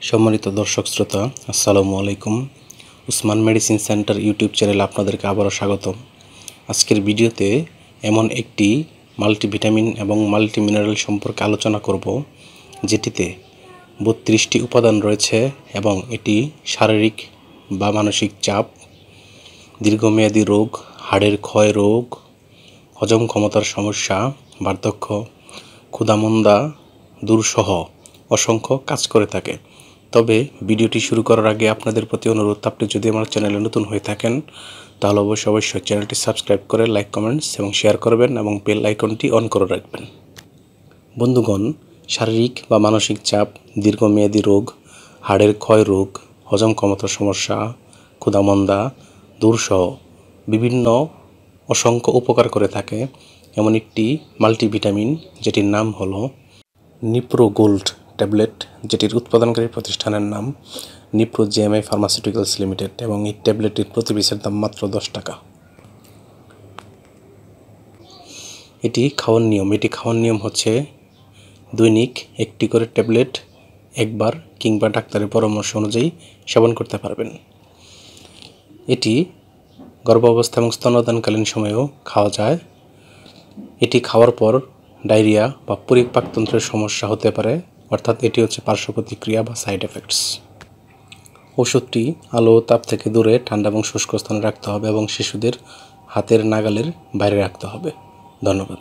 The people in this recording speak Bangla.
সম্মানিত দর্শক শ্রোতা, আসসালামু আলাইকুম। উসমান মেডিসিন সেন্টার ইউটিউব চ্যানেলে আপনাদেরকে আবারও স্বাগতম। আজকের ভিডিওতে এমন একটি মাল্টিভিটামিন এবং মাল্টিমিনারেল সম্পর্কে আলোচনা করব, যেটিতে 32টি উপাদান রয়েছে এবং এটি শারীরিক বা মানসিক চাপ, দীর্ঘমেয়াদী রোগ, হাড়ের ক্ষয় রোগ, হজম ক্ষমতার সমস্যা, বার্ধক্য, ক্ষুধামন্দা দূরসহ অসংখ্য কাজ করে থাকে। তবে ভিডিওটি শুরু করার আগে আপনাদের প্রতি অনুরোধ, আপনি যদি আমার চ্যানেলে নতুন হয়ে থাকেন তাহলে অবশ্যই চ্যানেলটি সাবস্ক্রাইব করে লাইক, কমেন্টস এবং শেয়ার করবেন এবং বেল আইকনটি অন করে রাখবেন। বন্ধুগণ, শারীরিক বা মানসিক চাপ, দীর্ঘমেয়াদী রোগ, হাড়ের ক্ষয় রোগ, হজম ক্ষমতার সমস্যা, ক্ষুধামন্দা দূরসহ বিভিন্ন অসংখ্য উপকার করে থাকে এমন একটি মাল্টিভিটামিন, যেটির নাম হলো নিপ্রো গোল্ড ট্যাবলেট, যেটির উৎপাদনকারী প্রতিষ্ঠানের নাম নিপ্রো জিএমআই ফার্মাসিউটিক্যালস লিমিটেড, এবং এই ট্যাবলেটটির প্রতি পিসের দাম মাত্র 10 টাকা। এটি খাওয়ার নিয়ম হচ্ছে দৈনিক একটি করে ট্যাবলেট একবার কিংবা ডাক্তারের পরামর্শ অনুযায়ী সেবন করতে পারবেন। এটি গর্ভাবস্থা এবং স্তন্যদানকালীন সময়েও খাওয়া যায়। এটি খাওয়ার পর ডায়রিয়া বা পরিপাকতন্ত্রের সমস্যা হতে পারে, অর্থাৎ এটি হচ্ছে পার্শ্ব প্রতিক্রিয়া বা সাইড এফেক্টস। ওষুধটি আলো ও তাপ থেকে দূরে, ঠান্ডা এবং শুষ্ক স্থানে রাখতে হবে এবং শিশুদের হাতের নাগালের বাইরে রাখতে হবে। ধন্যবাদ।